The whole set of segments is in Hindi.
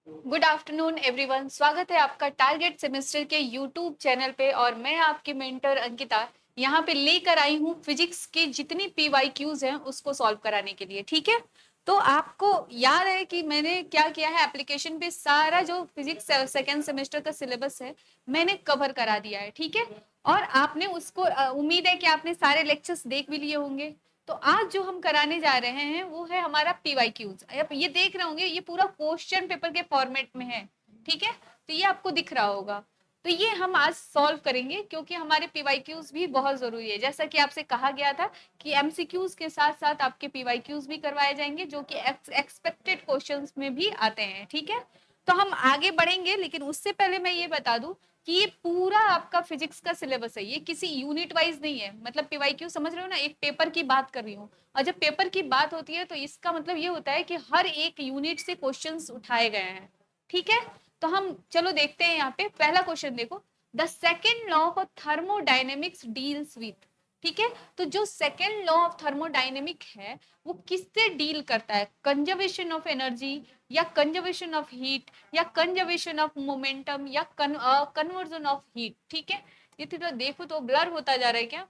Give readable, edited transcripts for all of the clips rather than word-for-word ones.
Good afternoon everyone. स्वागत है आपका टारगेट सेमेस्टर के यूट्यूब चैनल पे और मैं आपकी मेंटर अंकिता यहाँ पे लेकर आई हूँ फिजिक्स की जितनी पीवाईक्यूज हैं उसको सॉल्व कराने के लिए। ठीक है, तो आपको याद है कि मैंने क्या किया है, एप्लीकेशन पे सारा जो फिजिक्स सेकेंड सेमेस्टर का सिलेबस है मैंने कवर करा दिया है। ठीक है, और आपने उसको उम्मीद है कि आपने सारे लेक्चर्स देख भी लिए होंगे। तो आज जो हम कराने जा रहे हैं वो है हमारा पीवाईक्यूज। आप ये देख रहे होंगे, ये पूरा क्वेश्चन पेपर के फॉर्मेट में है। ठीक है, तो ये आपको दिख रहा होगा। तो ये हम आज सॉल्व करेंगे क्योंकि हमारे पीवाईक्यूज भी बहुत जरूरी है। जैसा कि आपसे कहा गया था कि एमसीक्यूज के साथ साथ आपके पीवाईक्यूज भी करवाए जाएंगे जो कि एक्सपेक्टेड क्वेश्चंस में भी आते हैं। ठीक है, तो हम आगे बढ़ेंगे, लेकिन उससे पहले मैं ये बता दूं कि ये पूरा आपका फिजिक्स का सिलेबस है, ये किसी यूनिट वाइज नहीं है। मतलब पीवाईक्यू समझ रहे हो ना, एक पेपर की बात कर रही हूँ। और जब पेपर की बात होती है तो इसका मतलब ये होता है कि हर एक यूनिट से क्वेश्चंस उठाए गए हैं। ठीक है, तो हम चलो देखते हैं। यहाँ पे पहला क्वेश्चन देखो, the second law of thermodynamics deals with. ठीक है, तो जो सेकेंड लॉ ऑफ थर्मोडाइनेमिक है वो किससे डील करता है, कंजर्वेशन ऑफ एनर्जी या कंजर्वेशन ऑफ हीट या कंजर्वेशन ऑफ मोमेंटम या कन्वर्जन ऑफ हीट। ठीक है, ये तो देखो तो ब्लर होता जा रहा है क्या,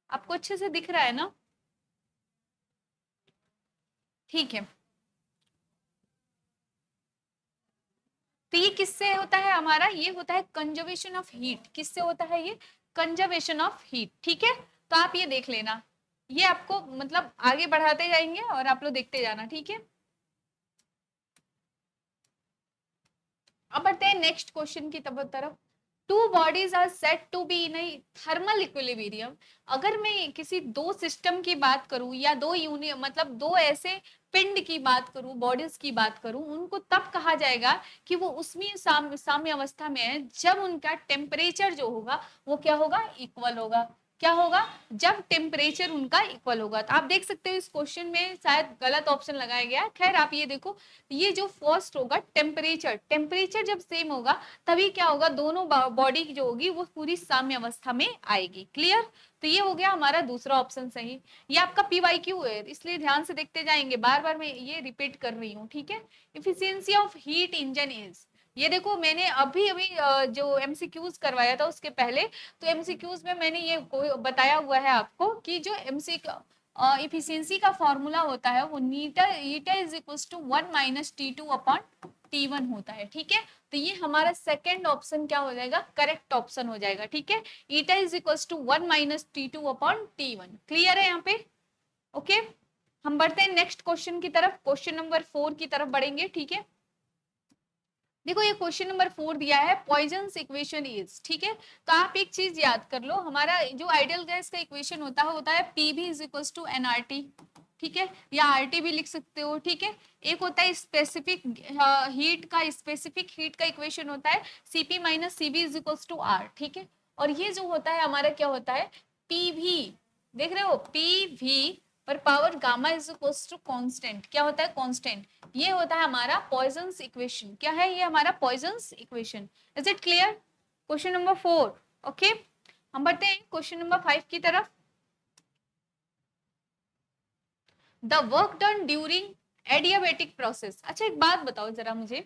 आपको अच्छे से दिख रहा है ना? ठीक है, तो ये किससे होता है हमारा, ये होता है कंजर्वेशन ऑफ हीट। किससे होता है ये, कंजर्वेशन ऑफ हीट। ठीक है, तो आप ये देख लेना, ये आपको मतलब आगे बढ़ाते जाएंगे और आप लोग देखते जाना। ठीक है, अब बढ़ते हैं नेक्स्ट क्वेश्चन की तरफ। Two bodies are set to be in thermal equilibrium. अगर मैं किसी दो सिस्टम की बात करूं या दो यूनि मतलब दो ऐसे पिंड की बात करूं, बॉडीज की बात करूं, उनको तब कहा जाएगा कि वो उसमें साम्य अवस्था में है जब उनका टेम्परेचर जो होगा वो क्या होगा, इक्वल होगा। क्या होगा, जब टेम्परेचर उनका इक्वल होगा। तो आप देख सकते हो इस क्वेश्चन में शायद गलत ऑप्शन लगाया गया है। खैर आप ये देखो, ये जो फर्स्ट होगा टेम्परेचर, टेम्परेचर जब सेम होगा तभी क्या होगा, दोनों बॉडी जो होगी वो पूरी साम्य अवस्था में आएगी। क्लियर, तो ये हो गया हमारा दूसरा ऑप्शन सही। ये आपका पीवाईक्यू है इसलिए ध्यान से देखते जाएंगे, बार बार मैं ये रिपीट कर रही हूँ। ठीक है, efficiency of heat engine is, ये देखो मैंने अभी अभी जो एमसीक्यूज करवाया था उसके पहले, तो एमसीक्यूज में मैंने ये बताया हुआ है आपको कि जो एमसी इफिशियंसी का फॉर्मूला होता है वो नीटा eta is equal to 1 - T2/T1 होता है। ठीक है, तो ये हमारा सेकंड ऑप्शन क्या हो जाएगा, करेक्ट ऑप्शन हो जाएगा। ठीक है, eta is equal to 1 - T2/T1। Clear है यहाँ पे? ओके, हम बढ़ते हैं नेक्स्ट क्वेश्चन की तरफ, क्वेश्चन नंबर 4 की तरफ बढ़ेंगे। ठीक है, देखो ये क्वेश्चन नंबर 4 दिया है, पॉइजन्स इक्वेशन इज। ठीक है, तो आप एक चीज याद कर लो, हमारा जो आइडियल गैस का इक्वेशन होता है PV is equal to NRT. ठीक है, या आरटी भी लिख सकते हो। ठीक है, एक होता है स्पेसिफिक हीट का इक्वेशन होता है CP minus CB is equal to R. ठीक है, और ये जो होता है हमारा क्या होता है, पीवी, देख रहे हो, पीवी पर power gamma is equal to constant. क्या होता है, कांस्टेंट। ये होता है हमारा पॉइजन्स इक्वेशन। क्या है ये, हमारा Poisson's equation. Is it clear, question number 4। Okay, हम बढ़ते हैं क्वेश्चन नंबर 5 की तरफ। The work done during adiabatic process. अच्छा एक बात बताओ जरा मुझे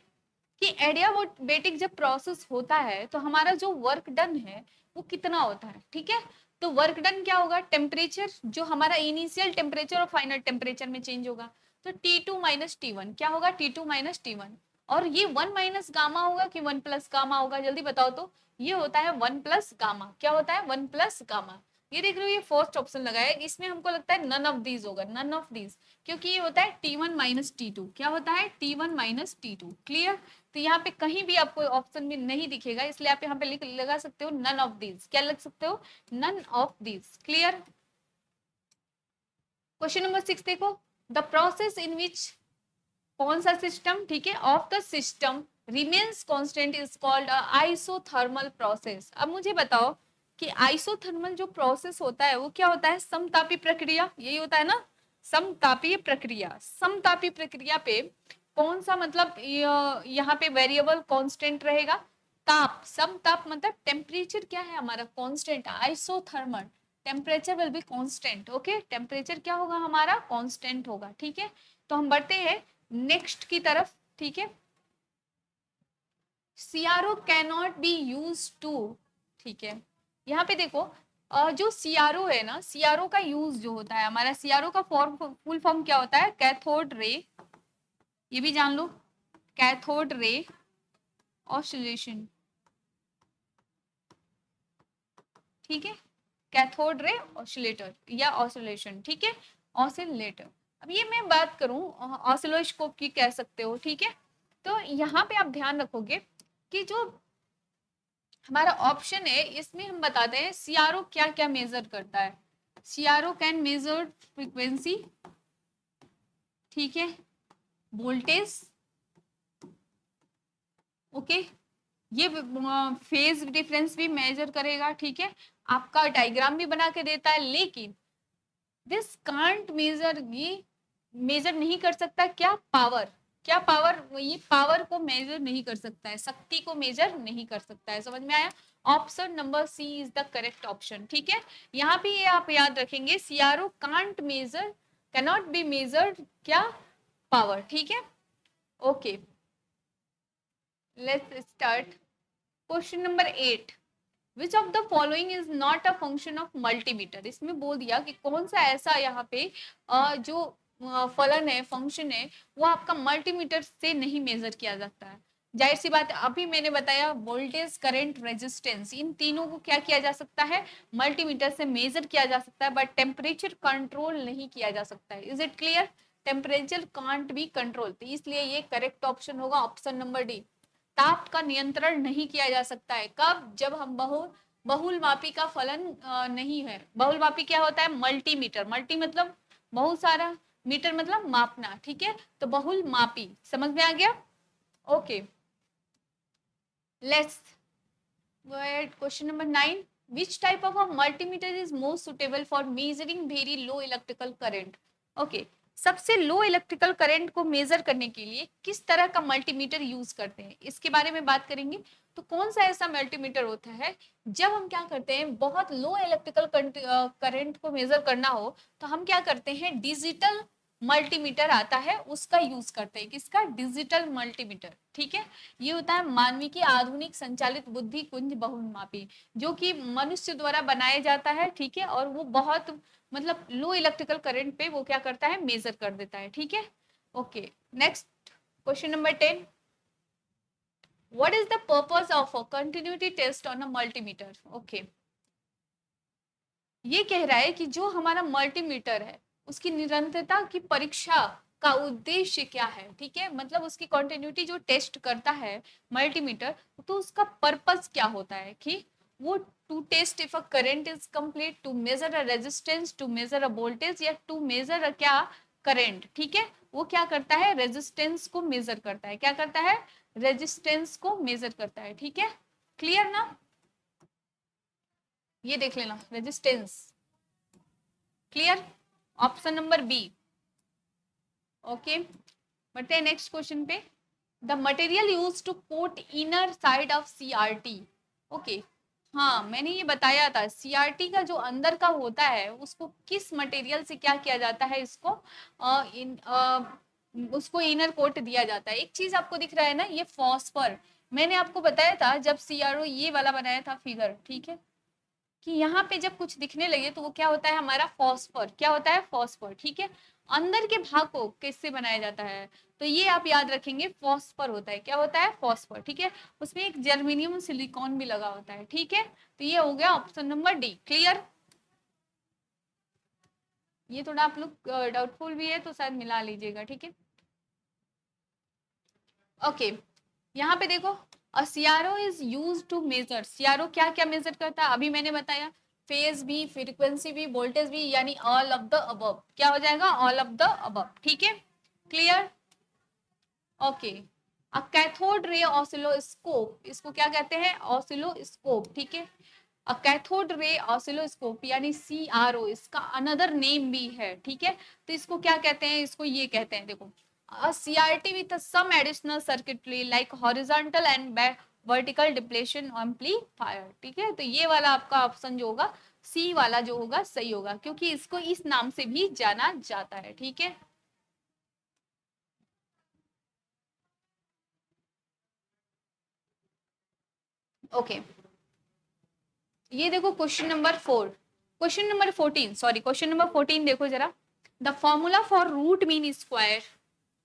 कि एडियाबेटिक जब प्रोसेस होता है तो हमारा जो वर्क डन है वो कितना होता है। ठीक है, तो वर्क डन क्या होगा, टेम्परेचर जो हमारा इनिशियल टेम्परेचर और फाइनल टेम्परेचर में चेंज होगा। तो T2 - T1 क्या होगा, T2 - T1। और ये 1 - गामा होगा कि 1 + गामा होगा, जल्दी बताओ तो। ये होता है 1 + गामा। क्या होता है, 1 + गामा। ये देख रहे हो, ये फर्स्ट ऑप्शन लगाया है, इसमें हमको लगता है नन ऑफ दीज होगा, नन ऑफ दीज, क्योंकि ये होता है T1 - T2। क्या होता है, T1 - T2। क्लियर, तो यहाँ पे कहीं भी आपको ऑप्शन में नहीं दिखेगा, इसलिए आप यहाँ पे लिख लगा सकते हो नन ऑफ दीज। क्या लग सकते हो, none of these. Clear, question number 6 देखो, द प्रोसेस इन विच, कौन सा सिस्टम, ठीक है, of the system remains constant is called isothermal process. अब मुझे बताओ कि आइसोथर्मल जो प्रोसेस होता है वो क्या होता है, समतापी प्रक्रिया, यही होता है ना, समतापी प्रक्रिया। समतापी प्रक्रिया पे कौन सा मतलब यहाँ पे वेरिएबल कांस्टेंट रहेगा, ताप। समताप मतलब टेम्परेचर क्या है हमारा, constant. Isothermal temperature will be constant. Okay, temperature क्या होगा हमारा, कांस्टेंट होगा। ठीक है, तो हम बढ़ते हैं नेक्स्ट की तरफ। ठीक है, CRO can not be use to, ठीक है। यहाँ पे देखो जो सीआरओ है ना, सीआरओ का यूज जो होता है हमारा, सीआरओ का फॉर्म, फुल फॉर्म क्या होता है, कैथोड रे, ये भी जान लो, कैथोड रे ऑसिलेशन, ठीक है, कैथोड रे ऑसिलेटर या ऑसिलेशन, ठीक है, ऑसिलेटर। अब ये मैं बात करूं ऑसिलोस्कोप की कह सकते हो, ठीक है। तो यहाँ पे आप ध्यान रखोगे कि जो हमारा ऑप्शन है इसमें हम बताते हैं सीआरओ क्या क्या मेजर करता है। सीआरओ कैन मेजर फ्रीक्वेंसी, ठीक है, वोल्टेज, ओके, ये फेज डिफरेंस भी मेजर करेगा, ठीक है, आपका डायग्राम भी बना के देता है, लेकिन दिस कांट मेजर, ये मेजर नहीं कर सकता क्या, पावर, क्या पावर, ये पावर को मेजर नहीं कर सकता है, शक्ति को मेजर नहीं कर सकता है। समझ में आया? Option number C is the correct option, ठीक है। यहाँ पे ये आप याद रखेंगे, CRO can't measure, can not be measured क्या, पावर, ठीक है। Okay, let's start. Question number 8, which of the following is not a function of multimeter. इसमें बोल दिया कि कौन सा ऐसा यहाँ पे जो फलन है, फंक्शन है, वो आपका मल्टीमीटर से नहीं मेजर किया जाता है। जाहिर सी बात है, अभी मैंने बताया वोल्टेज, करंट, रेजिस्टेंस, इन तीनों को क्या किया जा सकता है, मल्टीमीटर से मेजर किया जा सकता है, बट टेम्परेचर कंट्रोल नहीं किया जा सकता है। Is it clear? Temperature can't be control, तो इसलिए ये करेक्ट ऑप्शन होगा ऑप्शन नंबर डी। ताप का नियंत्रण नहीं किया जा सकता है, कब, जब हम बहुल मापी का फलन नहीं है। बहुल मापी क्या होता है, मल्टीमीटर, मल्टी मतलब बहुत सारा, मीटर मतलब मापना, ठीक है, तो बहुल मापी, समझ में आ गया? Okay, let's question number 9, which type of a multimeter is most suitable for measuring very low electrical current? Okay, सबसे लो इलेक्ट्रिकल करंट को मेजर करने के लिए किस तरह का मल्टीमीटर यूज करते हैं, इसके बारे में बात करेंगे। तो कौन सा ऐसा मल्टीमीटर होता है जब हम क्या करते हैं, बहुत लो इलेक्ट्रिकल करंट को मेजर करना हो, तो हम क्या करते हैं, डिजिटल मल्टीमीटर आता है उसका यूज करते हैं। किसका? डिजिटल मल्टीमीटर, ठीक है। ये होता है मानवी की आधुनिक संचालित बुद्धि कुंज बहुमापी, जो कि मनुष्य द्वारा बनाया जाता है, ठीक है, और वो बहुत मतलब लो इलेक्ट्रिकल करंट पे वो क्या करता है, मेजर कर देता है, ठीक है। Okay, next question number 10, what is the purpose of a continuity test on a multimeter? Okay, ये कह रहा है कि जो हमारा मल्टीमीटर है उसकी निरंतरता की परीक्षा का उद्देश्य क्या है, ठीक है, मतलब उसकी कंटिन्यूटी जो टेस्ट करता है मल्टीमीटर, तो उसका पर्पस क्या होता है कि वो to test if a current is complete, to measure a resistance, to measure a voltage, या टू मेजर अ क्या, करंट, ठीक है। वो क्या करता है, रेजिस्टेंस को मेजर करता है, क्या करता है, रेजिस्टेंस को मेजर करता है, ठीक है। क्लियर ना? ये देख लेना, resistance, clear, option number B. Okay, बढ़ते हैं नेक्स्ट क्वेश्चन पे। The material use to coat inner side of CRT. Okay, हाँ मैंने ये बताया था, सीआरटी का जो अंदर का होता है उसको किस मटेरियल से क्या किया जाता है, इसको उसको इनर कोट दिया जाता है। एक चीज आपको दिख रहा है ना, ये फॉस्फर, मैंने आपको बताया था जब सीआरओ ये वाला बनाया था फिगर, ठीक है, कि यहाँ पे जब कुछ दिखने लगे तो वो क्या होता है, हमारा फॉस्फर, क्या होता है, फॉस्फर, ठीक है। अंदर के भाग को किससे बनाया जाता है, तो ये आप याद रखेंगे, फॉस्फर होता है, क्या होता है, फॉस्फर, ठीक है। उसमें एक जर्मेनियम सिलिकॉन भी लगा होता है, ठीक है। तो ये हो गया ऑप्शन नंबर डी, क्लियर। ये थोड़ा आप लोग डाउटफुल भी है तो शायद मिला लीजिएगा, ठीक है। ओके, यहाँ पे देखो, CRO is use to measure, CRO क्या क्या मेजर करता है, अभी मैंने बताया, फेज भी, फ्रीक्वेंसी भी, वोल्टेज भी, यानी ऑल ऑफ द अबव, क्या हो जाएगा, ऑल ऑफ द अबव, ठीक है, clear. Okay, a cathode ray oscilloscope, इसको क्या कहते हैं, ऑसिलोस्कोप, ठीक है। अ कैथोड रे ऑसिलोस्कोप यानी सीआरओ, इसका अनदर नेम भी है, ठीक है। तो इसको क्या कहते हैं, इसको ये कहते हैं, देखो, a CRT with some additional circuitry like horizontal and vertical depletion amplifier, ठीक है। तो ये वाला आपका ऑप्शन जो होगा, सी वाला जो होगा सही होगा, क्योंकि इसको इस नाम से भी जाना जाता है, ठीक है। ओके, ये देखो question number 4, question number 14, sorry question number 14 देखो जरा। The formula for root mean square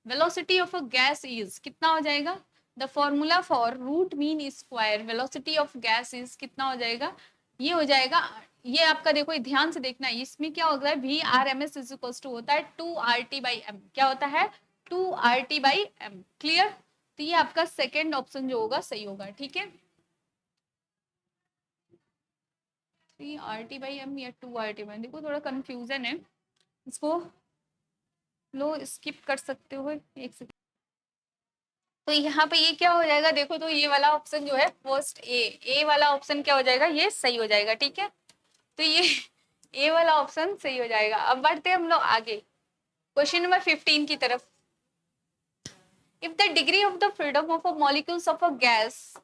velocity of a gas is, कितना हो जाएगा? The formula for root mean square velocity of gas is कितना हो जाएगा? ये हो जाएगा, ये आपका देखो ध्यान से देखना है, इसमें क्या होता है, V R M S is equal to होता है 2 RT/m, क्या होता है? 2 RT/m, क्लियर? तो ये आपका सेकेंड ऑप्शन जो होगा सही होगा, ठीक है। 3 RT/m या 2 RT/m, देखो थोड़ा कंफ्यूजन है, इसको लो स्किप कर सकते हो एक सेकंड। तो यहाँ पे ये क्या हो जाएगा, देखो तो ये वाला ऑप्शन जो है फर्स्ट ए वाला ऑप्शन क्या हो जाएगा, ये सही हो जाएगा, ठीक है। तो ये ए वाला ऑप्शन सही हो जाएगा। अब बढ़ते हैं हम लोग आगे क्वेश्चन नंबर 15 की तरफ। If the degree of the freedom of a molecules of a gas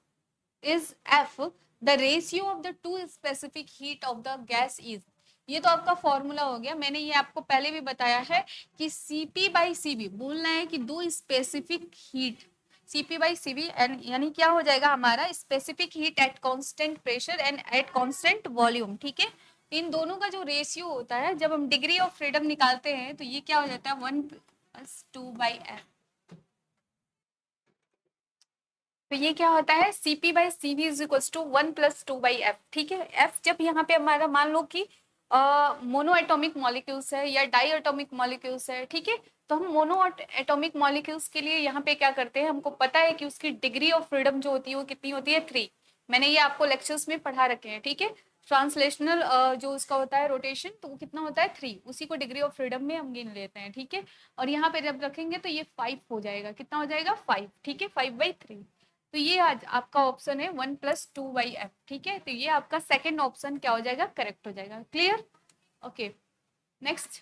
is F, the ratio of the two specific heat of the gas is, ये तो आपका फॉर्मूला हो गया, मैंने ये आपको पहले भी बताया है कि Cp/Cv बोलना है कि दो स्पेसिफिक हीट, Cp/Cv यानी क्या हो जाएगा हमारा, specific heat at constant pressure and at constant volume, ठीक है। इन दोनों का जो रेशियो होता है जब हम डिग्री ऑफ फ्रीडम निकालते हैं तो ये क्या हो जाता है 1+2/f। तो ये क्या होता है Cp/Cv is equal to 1+2/f, ठीक है। f जब यहाँ पे हमारा मान लो कि मोनो एटॉमिक मॉलिक्यूल्स है या डाई एटॉमिक मॉलिक्यूल्स है, ठीक है। तो हम मोनो एटॉमिक मॉलिक्यूल्स के लिए यहाँ पे क्या करते हैं, हमको पता है कि उसकी डिग्री ऑफ फ्रीडम जो होती है वो कितनी होती है 3, मैंने ये आपको लेक्चर्स में पढ़ा रखे हैं, ठीक है। ट्रांसलेशनल जो उसका होता है रोटेशन, तो वो कितना होता है 3, उसी को डिग्री ऑफ फ्रीडम में हम गिन लेते हैं, ठीक है। और यहाँ पे जब रखेंगे तो ये 5 हो जाएगा, कितना हो जाएगा 5, ठीक है, 5/3। तो ये आज आपका ऑप्शन है 1+2/f, ठीक है। तो ये आपका सेकंड ऑप्शन क्या हो जाएगा, करेक्ट हो जाएगा, clear. Okay, next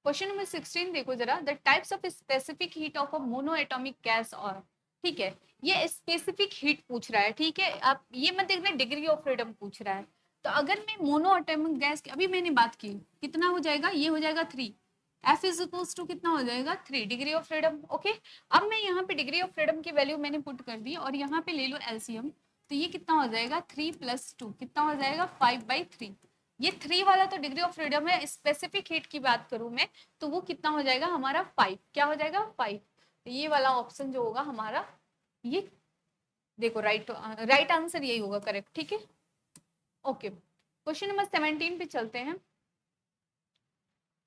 question number 16 देखो जरा। The types of specific heat of a mono atomic gas और, ठीक है, ये स्पेसिफिक हीट पूछ रहा है, ठीक है। आप ये मत देखना डिग्री ऑफ फ्रीडम पूछ रहा है। तो अगर मैं मोनो एटॉमिक गैस की अभी मैंने बात की, कितना हो जाएगा, ये हो जाएगा 3, एफ इज इक्वल्स टू कितना हो जाएगा 3 डिग्री ऑफ फ्रीडम, ओके। अब मैं यहाँ पे डिग्री ऑफ फ्रीडम की वैल्यू मैंने पुट कर दी और यहाँ पे ले लो एलसीएम, तो ये कितना हो जाएगा 3+2 कितना हो जाएगा 5/3। ये 3 वाला तो डिग्री ऑफ फ्रीडम है, स्पेसिफिक हीट की बात करूं मैं तो वो कितना हो जाएगा हमारा 5, क्या हो जाएगा 5। तो ये वाला ऑप्शन जो होगा हमारा, ये देखो राइट आंसर यही होगा, करेक्ट, ठीक है। ओके, क्वेश्चन नंबर 17 पे चलते हैं।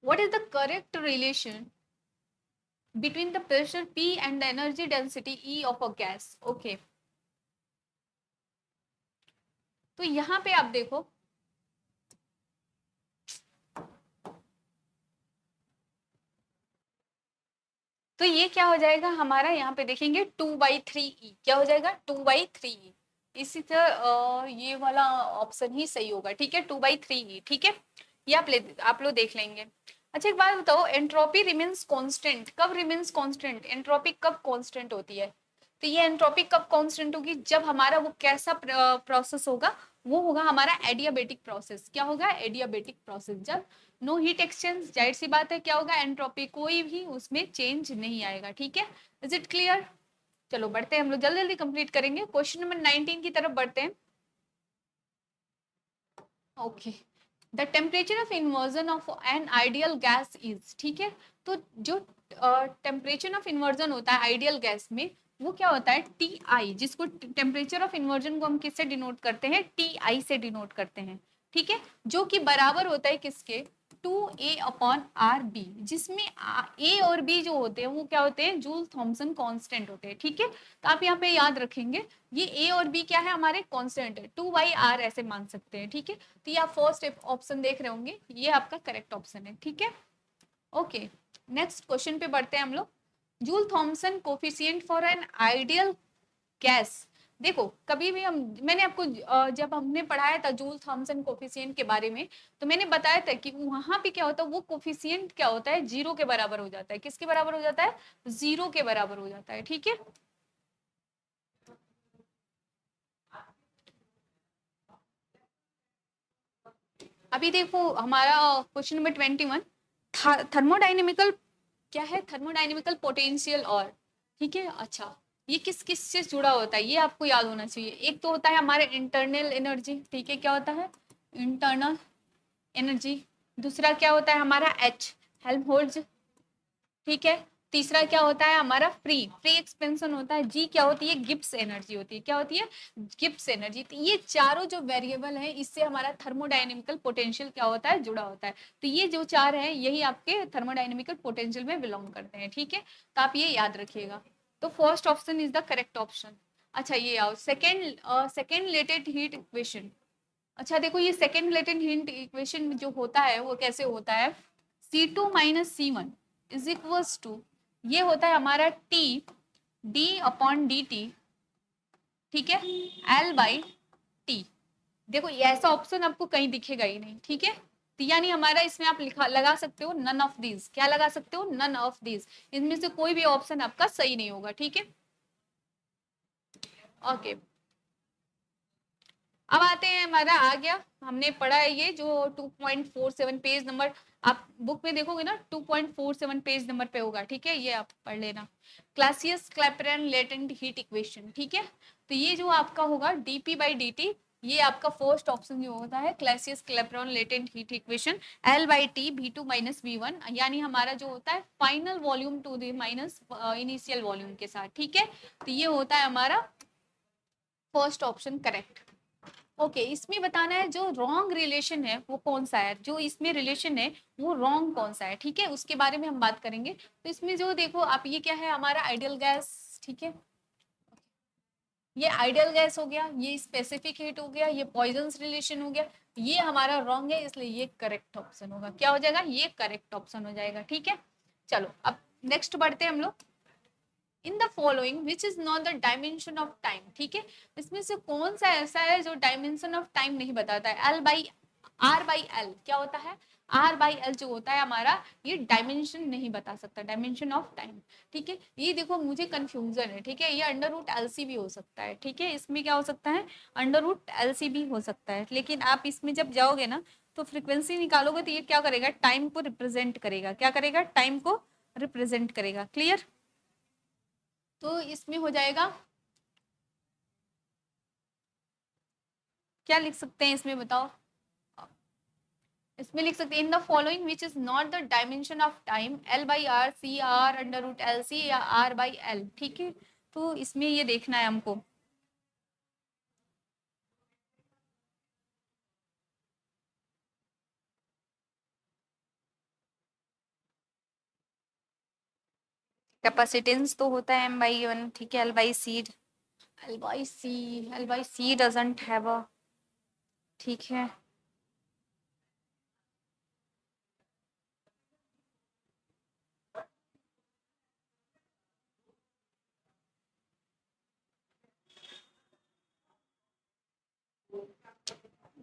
What is the correct relation between the pressure P and the energy density E of a gas, okay. तो यहाँ पे आप देखो, तो ये क्या हो जाएगा हमारा, यहाँ पे देखेंगे 2/3E, क्या हो जाएगा 2/3E। इसी तरह ये वाला ऑप्शन ही सही होगा, ठीक है, 2/3E, ठीक है। ये आप लोग देख लेंगे। अच्छा एक बात बताओ, एंट्रोपी रिमेन्स कांस्टेंट कब रिमेन्स कांस्टेंट, एंट्रोपी कब कांस्टेंट होती है? तो ये एंट्रोपी कब कांस्टेंट होगी, जब हमारा वो कैसा प्रोसेस होगा, वो होगा हमारा एडियाबेटिक प्रोसेस, क्या होगा एडियाबेटिक प्रोसेस। जब नो हीट एक्सचेंज, जाहिर सी बात है क्या होगा, एंट्रोपी कोई भी उसमें चेंज नहीं आएगा, ठीक है। Is it clear? चलो बढ़ते हैं हम लोग, जल्दी जल्दी कंप्लीट करेंगे, क्वेश्चन नंबर 19 की तरफ बढ़ते हैं। Okay, the temperature of inversion of an ideal gas is, ठीक है। तो जो टेम्परेचर ऑफ इन्वर्जन होता है आइडियल गैस में, वो क्या होता है Ti, जिसको टेम्परेचर ऑफ इन्वर्जन को हम किससे डिनोट करते हैं, Ti से डिनोट करते हैं, ठीक है। जो कि बराबर होता है किसके, 2A/RB, जिसमें ए और बी जो होते हैं वो क्या होते हैं, जूल थॉम्सन कांस्टेंट होते हैं, ठीक है। तो आप यहाँ पे याद रखेंगे ये ए और बी क्या है हमारे कांस्टेंट है, 2/R ऐसे मान सकते हैं, ठीक है। तो ये आप फर्स्ट ऑप्शन देख रहे होंगे, ये आपका करेक्ट ऑप्शन है, ठीक है। ओके, नेक्स्ट क्वेश्चन पे बढ़ते हैं हम लोग। Joule Thompson coefficient for an ideal gas, देखो कभी भी हम, मैंने आपको जब हमने पढ़ाया था जूल थॉम्सन कोफिशिएंट के बारे में, तो मैंने बताया था कि वहां पे क्या होता है, वो कोफिशिएंट क्या होता है, 0 के बराबर हो जाता है, किसके बराबर हो जाता है, 0 के बराबर हो जाता है, ठीक है। अभी देखो हमारा क्वेश्चन नंबर 21, थर्मोडाइनेमिकल क्या है, थर्मोडाइनेमिकल पोटेंशियल और, ठीक है। अच्छा ये किस किस से जुड़ा होता है ये आपको याद होना चाहिए। एक तो होता है हमारे इंटरनल एनर्जी, ठीक है, क्या होता है इंटरनल एनर्जी। दूसरा क्या होता है हमारा एच, हेल्महोल्ट्ज, ठीक है। तीसरा क्या होता है हमारा फ्री फ्री एक्सपेंशन होता है। जी क्या होती है गिब्स एनर्जी होती है, क्या होती है गिब्स एनर्जी। तो ये चारों जो वेरिएबल है इससे हमारा थर्मोडायनेमिकल पोटेंशियल क्या होता है जुड़ा होता है। तो ये जो चार है यही आपके थर्मोडायनेमिकल पोटेंशियल में बिलोंग करते हैं, ठीक है। तो आप ये याद रखिएगा। तो first option is the correct option. अच्छा ये आओ सेकेंड लेटेड हीट इक्वेशन। अच्छा देखो ये सेकेंड लेटेड हीट इक्वेशन जो होता है वो कैसे होता है, C2 - C1 is equals to, ये होता है हमारा T d/dt, ठीक है, L/T। देखो ये ऐसा ऑप्शन आपको कहीं दिखेगा ही नहीं, ठीक है। तो यानी हमारा इसमें आप लिखा लगा सकते हो नन ऑफ दीज, क्या लगा सकते हो नन ऑफ दीज, इनमें से कोई भी ऑप्शन आपका सही नहीं होगा, ठीक है। ओके अब आते हैं हमारा आ गया, हमने पढ़ा है ये जो 2.47 पेज नंबर, आप बुक में देखोगे ना 2.47 पेज नंबर पे होगा, ठीक है, ये आप पढ़ लेना। Clausius Clapeyron latent heat equation, ठीक है। तो ये जो आपका होगा dp/dt, ये आपका फर्स्ट ऑप्शन जो होता है Clausius Clapeyron latent heat equation, L/T V2 - V1, यानी हमारा जो होता है final volume to the minus initial volume के साथ, ठीक है। तो ये होता है हमारा फर्स्ट ऑप्शन करेक्ट। ओके इसमें बताना है जो रॉन्ग रिलेशन है वो कौन सा है, जो इसमें रिलेशन है वो रॉन्ग कौन सा है, ठीक है, उसके बारे में हम बात करेंगे। तो इसमें जो देखो आप ये क्या है हमारा आइडियल गैस, ठीक है, ये आइडियल गैस हो गया, ये स्पेसिफिक हीट हो गया, ये पॉइजन्स रिलेशन हो गया, ये हमारा रॉन्ग है, इसलिए ये करेक्ट ऑप्शन होगा, क्या हो जाएगा ये करेक्ट ऑप्शन हो जाएगा, ठीक है। चलो अब नेक्स्ट बढ़ते हैं हम लोग। In the following which is not the dimension of time, ठीक है, इसमें से कौन सा ऐसा है जो डायमेंशन ऑफ टाइम नहीं बताता है। R/L क्या होता है, R/L जो होता है हमारा ये डायमेंशन नहीं बता सकता, डायमेंशन ऑफ टाइम, ठीक है। ये देखो मुझे कंफ्यूजन है, ठीक है, ये √LC भी हो सकता है, ठीक है, इसमें क्या हो सकता है √LC भी हो सकता है, लेकिन आप इसमें जब जाओगे ना तो फ्रिक्वेंसी निकालोगे तो ये क्या करेगा टाइम को रिप्रेजेंट करेगा, क्या करेगा टाइम को रिप्रेजेंट करेगा, क्लियर। तो इसमें हो जाएगा क्या लिख सकते हैं इसमें बताओ, इसमें लिख सकते हैं in the following which is not the dimension of time L/R C R √LC या R/L, ठीक है। तो इसमें ये देखना है हमको, कैपेसिटेंस तो होता है M/1, ठीक है, L/C डजंट हैव अ, ठीक है।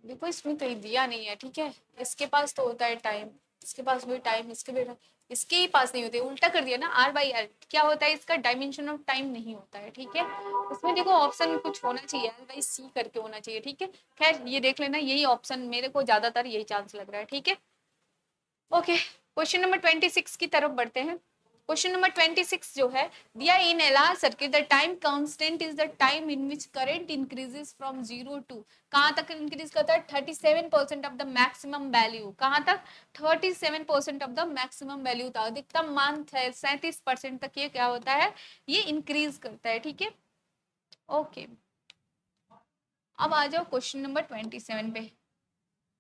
देखो इसमें कहीं दिया नहीं है, ठीक है, इसके पास तो होता है टाइम, इसके पास भी टाइम, इसके ही पास नहीं होते, उल्टा कर दिया ना R/L क्या होता है इसका डायमेंशन ऑफ टाइम नहीं होता है, ठीक है। इसमें देखो ऑप्शन कुछ होना चाहिए L/C करके होना चाहिए, ठीक है। खैर ये देख लेना यही ऑप्शन मेरे को ज्यादातर यही चांस लग रहा है, ठीक है। ओके क्वेश्चन नंबर 26 की तरफ बढ़ते हैं। क्वेश्चन नंबर 26 जो है दिया in LR circuit the time constant is the time in which current increases from 0 to, कहां तक इंक्रीज करता है 37% ऑफ द मैक्सिमम वैल्यू, कहां तक 37% ऑफ द मैक्सिमम वैल्यू था, अधिकतम मान 37% तक ये क्या होता है ये इंक्रीज करता है, ठीक है। ओके अब आ जाओ क्वेश्चन नंबर 27 पे।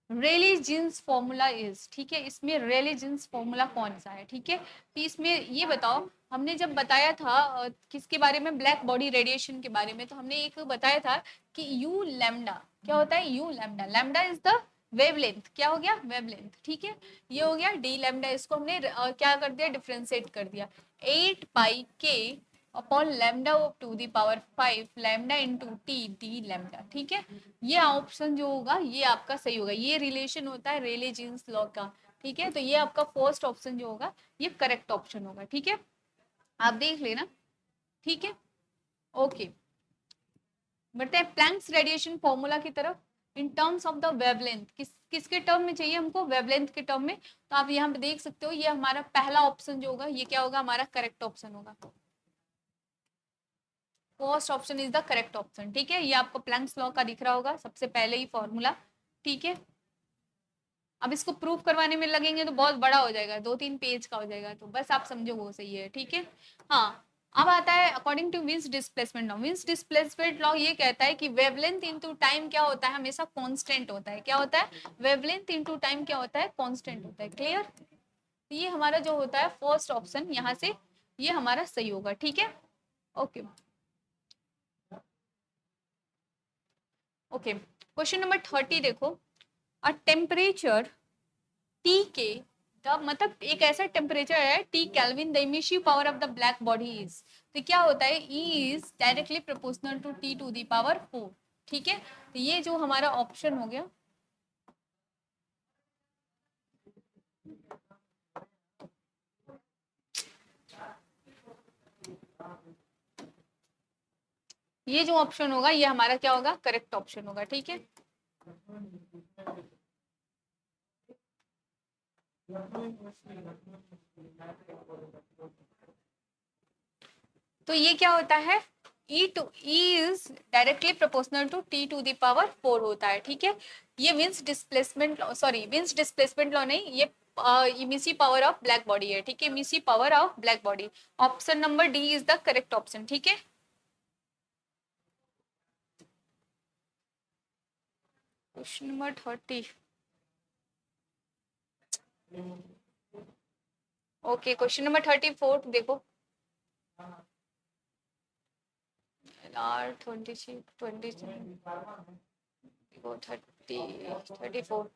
रेली जीन्स फॉर्मूला इज, ठीक है, इसमें रेली जीन्स फॉर्मूला कौन सा है, ठीक है। तो इसमें ये बताओ हमने जब बताया था किसके बारे में ब्लैक बॉडी रेडिएशन के बारे में, तो हमने एक बताया था कि यू लैम्डा क्या होता है you lambda, lambda is the wavelength, क्या हो गया वेवलेंथ, ठीक है। ये हो गया डी लैम्डा, इसको हमने क्या कर दिया डिफ्रेंशिएट कर दिया 8π/K upon lambda two the power 5 lambda into T D lambda, ठीक है। ये ऑप्शन जो होगा ये आपका सही होगा, ये रिलेशन होता है रेले जीन्स लॉ का, ठीक है। तो ये आपका फर्स्ट ऑप्शन जो होगा ये करेक्ट ऑप्शन होगा, ठीक है, आप देख लेना, ठीक है। ओके बढ़ते हैं प्लैंक्स रेडिएशन फॉर्मूला की तरफ in terms of the wavelength, किसके टर्म में चाहिए हमको वेवलेंथ के टर्म में। तो आप यहाँ पे देख सकते हो ये हमारा पहला ऑप्शन जो होगा ये क्या होगा हमारा करेक्ट ऑप्शन होगा, first option is the correct option. ठीक है, ये आपको प्लैंक्स लॉ का दिख रहा होगा सबसे पहले ही फॉर्मूला। ठीक है, अब इसको प्रूफ करवाने में लगेंगे तो बहुत बड़ा हो जाएगा, 2-3 पेज का हो जाएगा, तो बस आप समझो वो सही है। ठीक है, हाँ अब आता है according to Wien's displacement law. Wien's displacement law ये कहता है कि वेवलेंथ इनटू टाइम क्या होता है, हमेशा कांस्टेंट होता है। क्या होता है, वेवलेंथ इनटू टाइम क्या होता है, कांस्टेंट होता है। क्लियर, ये हमारा जो होता है फर्स्ट ऑप्शन यहाँ से ये हमारा सही होगा। ठीक है, ओके ओके। क्वेश्चन नंबर 30 देखो, अ टेम्परेचर टी के मतलब एक ऐसा टेम्परेचर है T kelvin, the emissive power of the black body is, तो क्या होता है, E is directly proportional to T to the power 4। ठीक है, तो ये जो हमारा ऑप्शन हो गया, ये जो ऑप्शन होगा ये हमारा क्या होगा, करेक्ट ऑप्शन होगा। ठीक है, तो ये क्या होता है, E is directly proportional to T to the power 4 होता है। ठीक है, ये Wien's displacement law, sorry Wien's displacement law नहीं, ये emissive power of black body है। ठीक है, emissive power of black body, option number D is the correct option. ठीक है, question number 30, okay question number 34 देखो, आर 26 27 30 34,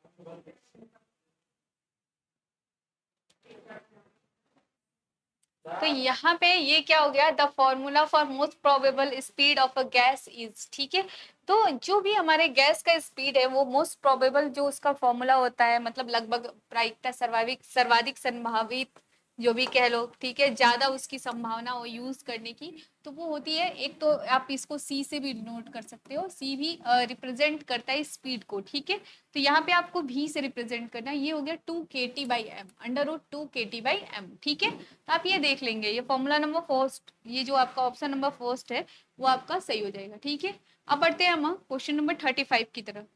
तो यहाँ पे ये क्या हो गया, the formula for most probable speed of a gas is. ठीक है, तो जो भी हमारे गैस का स्पीड है वो मोस्ट प्रोबेबल जो उसका फॉर्मूला होता है, मतलब लगभग प्रायिकता सर्वाधिक सर्वाधिक संभावित जो भी कह लो। ठीक है, ज्यादा उसकी संभावना हो यूज करने की, तो वो होती है, एक तो आप इसको सी से भी नोट कर सकते हो, सी भी रिप्रेजेंट करता है स्पीड को। ठीक है, तो यहाँ पे आपको भी से रिप्रेजेंट करना है, ये हो गया 2 kT/m, √2 kT/m। ठीक है, तो आप ये देख लेंगे, ये फॉर्मूला नंबर फर्स्ट, ये जो आपका ऑप्शन नंबर फर्स्ट है वो आपका सही हो जाएगा। ठीक है, अब बढ़ते हैं हम क्वेश्चन नंबर 35 की तरफ।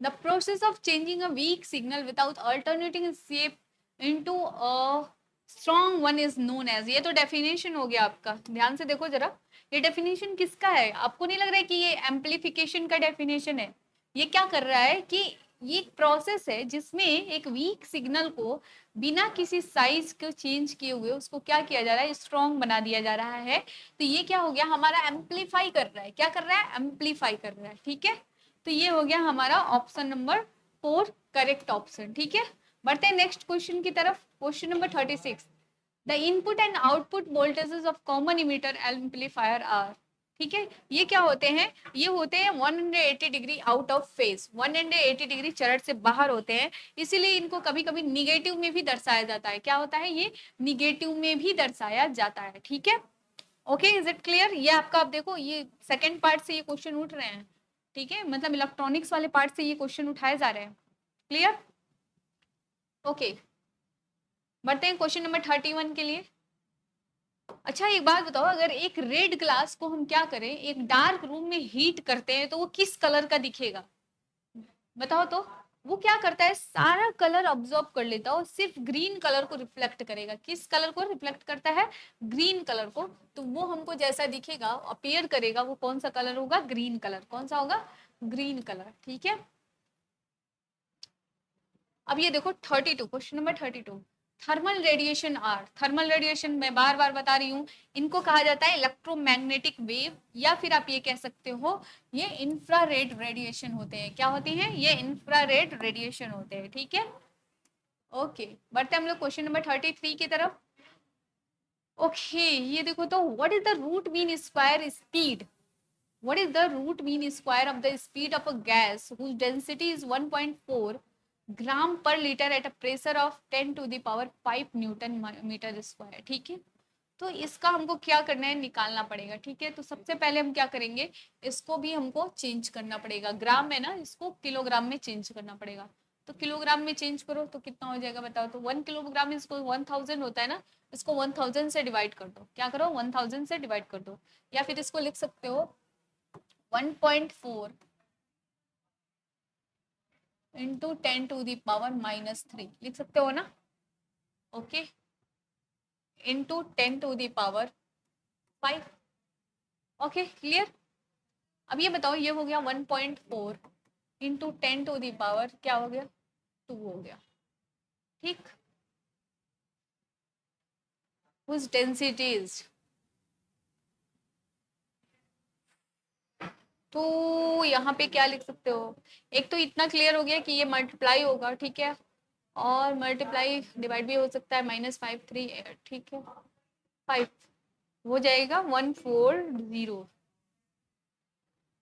The process of changing a weak signal without alternating shape into a strong one is known as, ये तो डेफिनेशन हो गया आपका, ध्यान से देखो जरा, ये डेफिनेशन किसका है, आपको नहीं लग रहा है कि ये एम्पलीफिकेशन का डेफिनेशन है। ये क्या कर रहा है कि ये एक प्रोसेस है जिसमें एक वीक सिग्नल को बिना किसी साइज को चेंज किए हुए उसको क्या किया जा रहा है, स्ट्रॉन्ग बना दिया जा रहा है। तो ये क्या हो गया, हमारा एम्पलीफाई कर रहा है, क्या कर रहा है, एम्पलीफाई कर रहा है। ठीक है, तो ये हो गया हमारा ऑप्शन नंबर 4 करेक्ट ऑप्शन। ठीक है, बढ़ते हैं नेक्स्ट क्वेश्चन की तरफ, question number 36, the input and output voltages of common emitter amplifier are. ठीक है, ये क्या होते हैं, ये होते हैं 180 degree out of phase, 180 degree चरण से बाहर होते हैं, इसीलिए इनको कभी कभी निगेटिव में भी दर्शाया जाता है। क्या होता है, ये निगेटिव में भी दर्शाया जाता है। ठीक है, ओके इज इट क्लियर, ये आपका, आप देखो ये सेकेंड पार्ट से ये क्वेश्चन उठ रहे हैं। ठीक है, मतलब इलेक्ट्रॉनिक्स वाले पार्ट से ये क्वेश्चन उठाए जा रहे हैं। क्लियर, ओके बढ़ते हैं क्वेश्चन नंबर 31 के लिए। अच्छा एक बात बताओ, अगर एक रेड ग्लास को हम क्या करें, एक डार्क रूम में हीट करते हैं तो वो किस कलर का दिखेगा, बताओ तो। वो क्या करता है, सारा कलर ऑब्जॉर्ब कर लेता है और सिर्फ ग्रीन कलर को रिफ्लेक्ट करेगा। किस कलर को रिफ्लेक्ट करता है, ग्रीन कलर को, तो वो हमको जैसा दिखेगा अपीयर करेगा वो कौन सा कलर होगा, ग्रीन कलर। कौन सा होगा, ग्रीन कलर। ठीक है, अब ये देखो 32, question number 32, thermal radiation are, thermal radiation मैं बार बार बता रही हूँ, इनको कहा जाता है इलेक्ट्रोमैग्नेटिक वेव, या फिर आप ये कह सकते हो ये इंफ्रारेड रेडिएशन होते हैं। क्या होते हैं, ये इंफ्रारेड रेडिएशन होते हैं। ठीक है, ओके बढ़ते हम लोग क्वेश्चन नंबर 33 की तरफ। ओके ये देखो, तो what is the root mean square speed, what is the root mean square of the speed of a gas whose density is 1.4 gram per liter at a pressure of 10 to the power 5 newton metre square. ठीक है, तो इसका हमको क्या करना है, निकालना पड़ेगा। ठीक है, तो सबसे पहले हम क्या करेंगे, इसको भी हमको चेंज करना पड़ेगा, ग्राम है ना, इसको किलोग्राम में चेंज करना पड़ेगा। तो किलोग्राम में चेंज करो तो कितना हो जाएगा बताओ। तो 1 किलोग्राम इसको 1000 होता है ना, इसको 1000 से डिवाइड कर दो। क्या करो, 1000 से डिवाइड कर दो। या फिर इसको लिख सकते हो 1.4 इंटू 10⁻³ लिख सकते हो ना। Okay, into 10⁻5। Okay clear. अब ये बताओ, ये हो गया 1.4 इंटू 10⁻, क्या हो गया, 2 हो गया। ठीक, whose density is, तो यहाँ पे क्या लिख सकते हो, एक तो इतना क्लियर हो गया कि ये मल्टीप्लाई होगा, ठीक है, और मल्टीप्लाई डिवाइड भी हो सकता है, -5 3 ठीक है 5 हो जाएगा 140।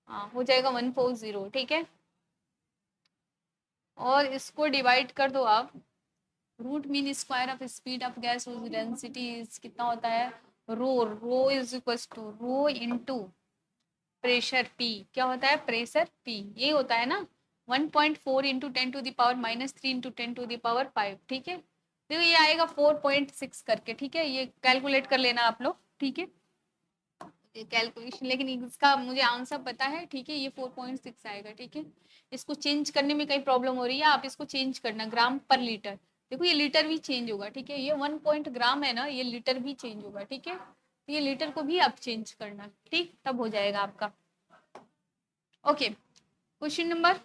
हाँ हो जाएगा 140, ठीक है। और इसको डिवाइड कर दो आप, root mean square of speed of gas whose density कितना होता है, rho is equal to rho into pressure P। क्या होता है, प्रेशर P, ये होता है ना 1.4 इंटू 10⁻³ इंटू 10⁻5, ठीक है। तो ये आएगा 4.6 करके, ठीक है, ये कैलकुलेट कर लेना आप लोग, ठीक है, कैलकुलेशन। लेकिन इसका मुझे आंसर पता है, ठीक है, ये 4.6 आएगा, ठीक है। इसको चेंज करने में कई प्रॉब्लम हो रही है, आप इसको चेंज करना ग्राम पर लीटर। देखो ये लीटर भी चेंज होगा, ठीक है, ये 1 पॉइंट ग्राम है ना, ये लीटर भी चेंज होगा, ठीक है। तो ये लीटर को भी आप चेंज करना, ठीक, तब हो जाएगा आपका। ओके, क्वेश्चन नंबर,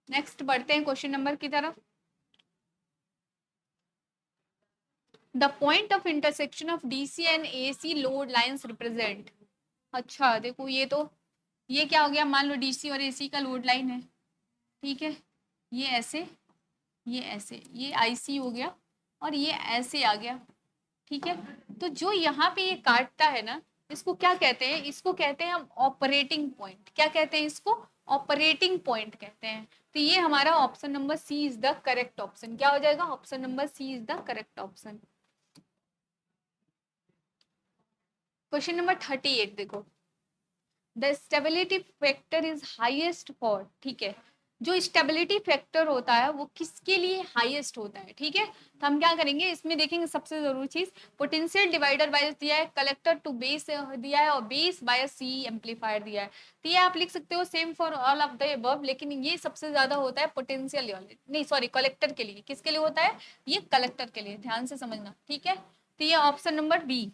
नेक्स्ट बढ़ते हैं क्वेश्चन नंबर की तरफ। The point of intersection of DC and AC load lines represent. अच्छा देखो, ये क्या हो गया, मान लो डीसी और एसी का लोड लाइन है, ठीक है, ये ऐसे, ये ऐसे, ये आईसी हो गया और ये ऐसे आ गया, ठीक है। तो जो यहाँ पे ये काटता है ना, इसको क्या कहते हैं, इसको कहते हैं हम ऑपरेटिंग पॉइंट। क्या कहते हैं इसको, ऑपरेटिंग पॉइंट कहते हैं। तो ये हमारा option number C is the correct option. क्या हो जाएगा, option number C is the correct option. Question number 38 देखो, the stability factor is highest for, ठीक है, जो स्टेबिलिटी फैक्टर होता है वो किसके लिए हाईएस्ट होता है, ठीक है। तो हम क्या करेंगे, इसमें देखेंगे सबसे जरूरी चीज, पोटेंशियल डिवाइडर बाय दिया है, कलेक्टर टू बेस दिया है, और बेस बाय सी एम्पलीफायर दिया है। तो ये आप लिख सकते हो same for all of the above, लेकिन ये सबसे ज्यादा होता है पोटेंशियल, नहीं सॉरी कलेक्टर के लिए। किसके लिए होता है, ये कलेक्टर के लिए, ध्यान से समझना, ठीक है। तो ये option number B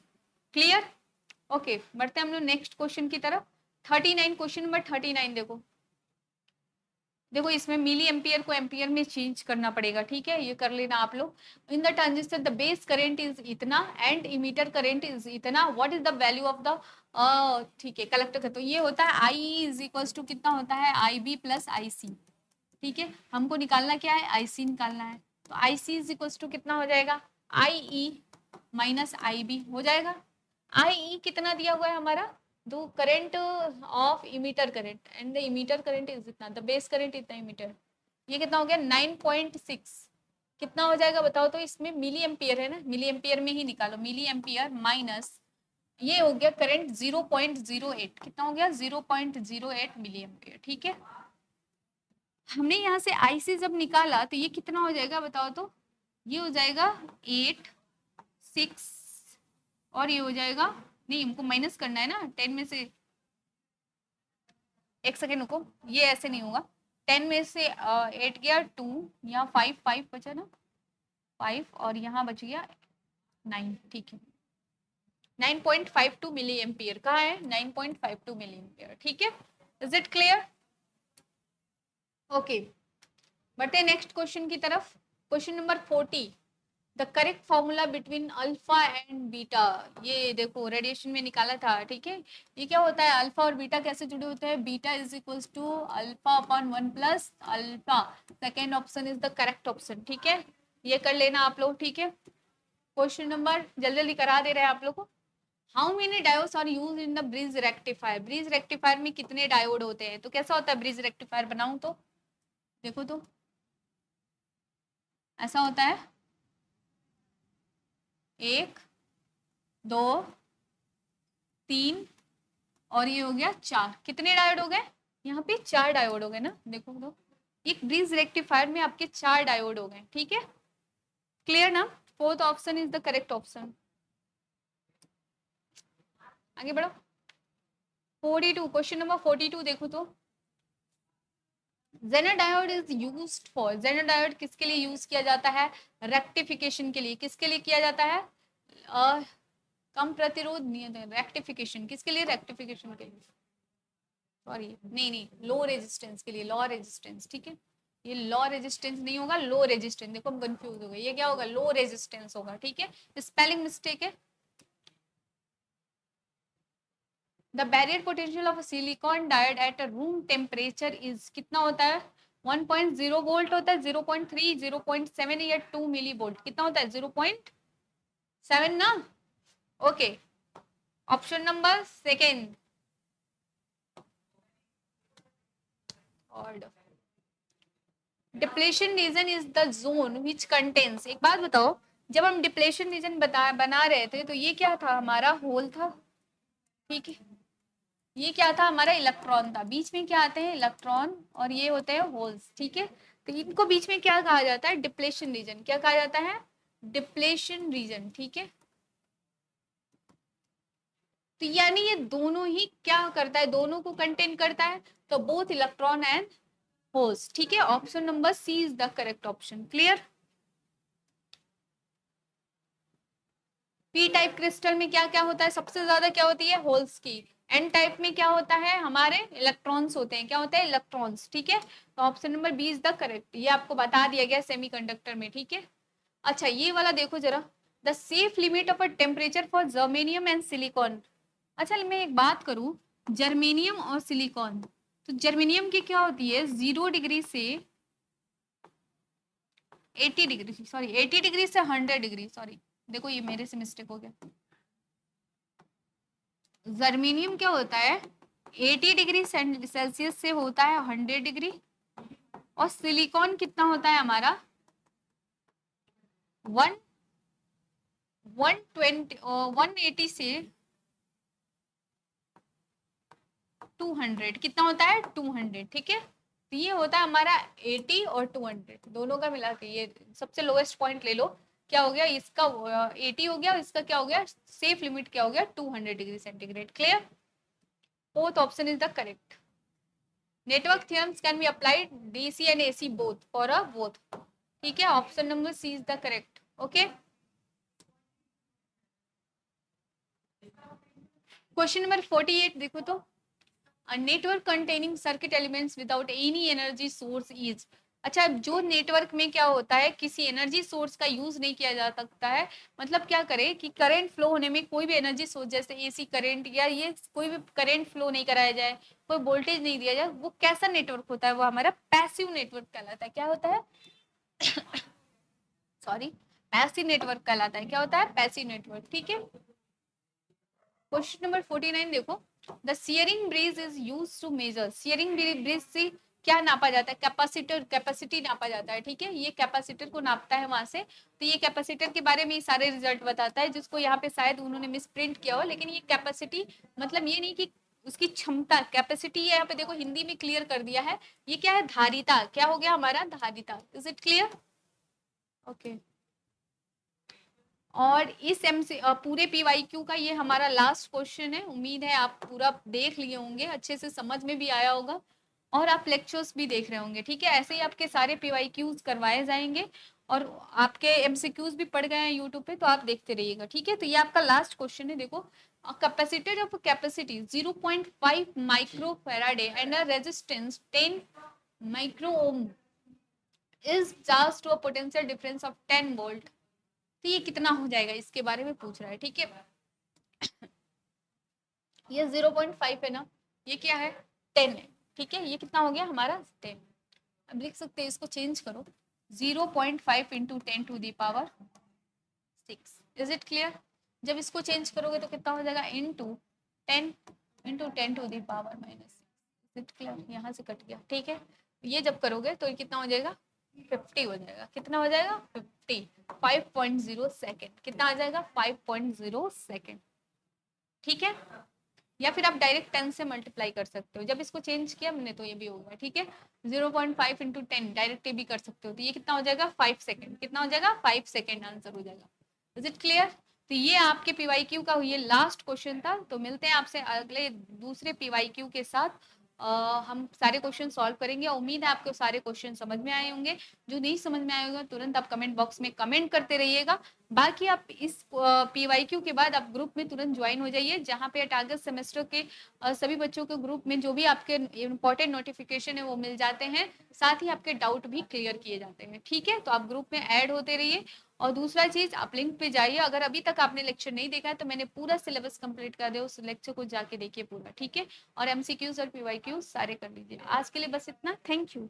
clear. Okay, बढ़ते हैं हम लोग नेक्स्ट क्वेश्चन की तरफ। 39, क्वेश्चन नंबर 39 देखो, देखो इसमें मिली एम्पियर को एम्पियर में चेंज करना पड़ेगा, ठीक है, ये कर लेना आप लोग। In the transistor the base current is इतना एंड इमीटर करंट इज इतना, what is the value of the, ठीक है, कलेक्टर का। तो ये होता है आई इज इक्वल टू कितना होता है, आई बी प्लस आई सी, ठीक है। हमको निकालना क्या है, आई सी निकालना है। तो आई सी इज इक्वल टू कितना हो जाएगा, आई ई माइनस आई बी हो जाएगा। आई ई कितना दिया हुआ है हमारा, दो current of emitter current and the emitter current is इतना, द बेस करंट इतना इमीटर, ये कितना हो गया 9.6, कितना हो जाएगा बताओ। तो इसमें मिली एम्पियर है ना, मिली एम्पियर में ही निकालो, मिली एम्पियर माइनस ये हो गया करंट 0.08, कितना हो गया 0.08 मिली एम्पियर, ठीक है। हमने यहाँ से आई से जब निकाला तो ये कितना हो जाएगा बताओ। तो ये हो जाएगा 8 6 और ये हो जाएगा, नहीं हमको माइनस करना है ना 10 में से, एक सेकेंड रुको, ये ऐसे नहीं होगा, 10 में से 8 गया 2, यहाँ 5 बचा ना, 5 और यहाँ बच गया 9, ठीक है। 9.52 मिली एम्पियर, कहाँ है 9.52 मिली एम्पियर, ठीक है। Is it clear. ओके, बढ़ते हैं नेक्स्ट क्वेश्चन की तरफ। Question number 40, the correct formula between alpha and beta. ये देखो रेडिएशन में निकाला था, ठीक है। ये क्या होता है, अल्फा और बीटा कैसे जुड़े होते हैं, beta is equals to alpha upon 1 plus alpha. Second option is the correct option, ठीक है, ये कर लेना आप लोग, ठीक है। क्वेश्चन नंबर जल्दी जल्दी करा दे रहे हैं आप लोग को। How many diodes are use in the bridge rectifier. Bridge rectifier में कितने डायोड होते हैं, तो कैसा होता है ब्रिज रेक्टिफायर बनाऊं तो, देखो तो ऐसा होता है 1 2 3 और ये हो गया 4, कितने डायोड हो गए, यहाँ पे 4 डायोड हो गए ना, देखो तो एक ब्रिज रेक्टिफायर में आपके 4 डायोड हो गए, ठीक है, क्लियर ना। Fourth option is the correct option. आगे बढ़ो। 42, क्वेश्चन नंबर 42 देखो तो, zener diode is used for, zener diode किसके लिए यूज किया जाता है, रेक्टिफिकेशन के लिए। किसके लिए किया जाता है, कम प्रतिरोध नियंत्रण, रेक्टिफिकेशन किसके लिए, रेक्टिफिकेशन के लिए, सॉरी नहीं नहीं, लो रेजिस्टेंस के लिए, लॉ रेजिस्टेंस, ठीक है, ये लॉ रेजिस्टेंस नहीं होगा, लो रेजिस्टेंस, देखो हम कंफ्यूज हो गए, ये क्या होगा, लो रेजिस्टेंस होगा, ठीक है, स्पेलिंग मिस्टेक है। The barrier potential of silicon diode at a room temperature is, कितना होता है, 1.0 वोल्ट होता है, 0.3, 0.7 या 2 मिली वोल्ट, कितना होता है, 0.7 ना। ओके, ऑप्शन नंबर सेकेंड और depletion region is the zone which contains, एक बात बताओ, जब हम डिप्लेशन रीजन बना रहे थे तो ये क्या था, हमारा होल था, ठीक है, ये क्या था, हमारा इलेक्ट्रॉन था, बीच में क्या आते हैं, इलेक्ट्रॉन, और ये होते हैं होल्स, ठीक है, तो इनको बीच में क्या कहा जाता है, डिप्लेशन रीजन, क्या कहा जाता है, डिप्लेशन रीजन, ठीक है। तो यानी ये दोनों ही क्या करता है, दोनों को कंटेन करता है, तो बोथ इलेक्ट्रॉन एंड होल्स, ठीक है, option number C is the correct option, clear. P type crystal में क्या क्या होता है, सबसे ज्यादा क्या होती है, होल्स की। एन टाइप में क्या होता है, हमारे इलेक्ट्रॉन्स होते हैं, क्या होते हैं, इलेक्ट्रॉन्स, ठीक है, तो option number B is the correct, ये आपको बता दिया गया सेमीकंडक्टर में, ठीक है। अच्छा ये वाला देखो जरा, the safe limit of a temperature for germanium and silicon. अच्छा मैं एक बात करूं, जर्मेनियम और सिलिकॉन, तो जर्मेनियम की क्या होती है, 0 डिग्री से 80 डिग्री, सॉरी 80 डिग्री से 100 डिग्री, सॉरी देखो ये मेरे से मिस्टेक हो गया, जर्मेनियम क्या होता है, 80 डिग्री सेल्सियस से होता है 100 डिग्री, और सिलिकॉन कितना होता है हमारा, वन 120 180 से 200, कितना होता है, 200, ठीक है, तो ये होता है हमारा 80 और 200 दोनों का मिला के, ये सबसे लोएस्ट पॉइंट ले लो, क्या हो गया इसका, 80 हो गया, इसका क्या हो गया, सेफ लिमिट क्या हो गया, 200 degree centigrade, clear. Fourth option is the correct. Network theorems can be applied DC and AC both for a both, ठीक है, option number C is the correct, okay. Question number 48 देखो तो, a network containing circuit elements without any energy source is, अच्छा जो नेटवर्क में क्या होता है, किसी एनर्जी सोर्स का यूज नहीं किया जा सकता है, मतलब क्या करे कि करंट फ्लो होने में कोई भी एनर्जी सोर्स जैसे एसी करंट या ये कोई भी करंट फ्लो नहीं कराया जाए, कोई वोल्टेज नहीं दिया जाए, वो कैसा नेटवर्क होता है, वो हमारा पैसिव नेटवर्क कहलाता है, क्या होता है सॉरी, पैसिव नेटवर्क कहलाता है, क्या होता है, पैसिव नेटवर्क, ठीक है। क्वेश्चन नंबर 49 देखो, the Schering bridge is use to measure, Schering bridge से क्या नापा जाता है, कैपेसिटर, कैपेसिटी नापा जाता है, ठीक है, ये कैपेसिटर को नापता है वहां से, तो ये कैपेसिटर के बारे में ये सारे रिजल्ट बताता है, जिसको यहाँ पे शायद उन्होंने मिस प्रिंट किया हो, लेकिन ये कैपेसिटी मतलब ये नहीं कि उसकी क्षमता, कैपेसिटी यहाँ पे देखो हिंदी में क्लियर कर दिया है, ये क्या है, धारिता, क्या हो गया हमारा, धारिता, इज इट क्लियर, ओके। और इस पूरे पीवाईक्यू का ये हमारा लास्ट क्वेश्चन है, उम्मीद है आप पूरा देख लिए होंगे, अच्छे से समझ में भी आया होगा, और आप लेक्चर्स भी देख रहे होंगे, ठीक है, ऐसे ही आपके सारे पीवाईक्यूज करवाए जाएंगे, और आपके एमसीक्यूज भी पड़ गए हैं यूट्यूब पे, तो आप देखते रहिएगा, ठीक है। तो ये आपका लास्ट क्वेश्चन है, देखो, capacitor of capacity 0.5 microfarad and a resistance 10 micro ohm is charge to a potential difference of 10 volt, तो ये कितना हो जाएगा, इसके बारे में पूछ रहा है, ठीक है। ये 0.5 है ना, ये क्या है, 10 है, ठीक है, ये कितना हो गया हमारा 10, अब लिख सकते हैं, इसको चेंज करो, 0.5 इंटू 10⁻⁶, इज इट क्लियर। जब इसको चेंज करोगे तो कितना हो जाएगा, into 10 into 10⁻⁻⁶, is it clear, यहाँ से कट गया, ठीक है, ये जब करोगे तो ये कितना हो जाएगा, 50 हो जाएगा, कितना हो जाएगा 50, 5.0 सेकेंड, कितना आ जाएगा 5.0 सेकेंड, ठीक है। या फिर आप डायरेक्ट 10 से मल्टीप्लाई कर सकते हो। जब इसको चेंज किया हमने तो ये भी होगा, ठीक है। 0.5 इंटू 10 डायरेक्ट ये भी कर सकते हो, तो ये कितना हो जाएगा 5 सेकेंड, कितना हो जाएगा 5 सेकेंड आंसर हो जाएगा। Is it clear? तो ये आपके पीवाईक्यू का ये लास्ट क्वेश्चन था। तो मिलते हैं आपसे अगले दूसरे पीवाईक्यू के साथ। हम सारे क्वेश्चन सॉल्व करेंगे। उम्मीद है आपको सारे क्वेश्चन समझ में आए होंगे। जो नहीं समझ में आए होंगे तुरंत आप कमेंट बॉक्स में कमेंट करते रहिएगा। बाकी आप इस पीवाईक्यू के बाद आप ग्रुप में तुरंत ज्वाइन हो जाइए, जहाँ पे अगस्त सेमेस्टर के सभी बच्चों के ग्रुप में जो भी आपके इंपॉर्टेंट नोटिफिकेशन है वो मिल जाते हैं, साथ ही आपके डाउट भी क्लियर किए जाते हैं, ठीक है। तो आप ग्रुप में ऐड होते रहिए। और दूसरा चीज, आप लिंक पे जाइए। अगर अभी तक आपने लेक्चर नहीं देखा है तो मैंने पूरा सिलेबस कंप्लीट कर दिया, उस लेक्चर को जाके देखिए पूरा, ठीक है। और एमसीक्यूज और पीवाईक्यूज सारे कर लीजिए। आज के लिए बस इतना, थैंक यू।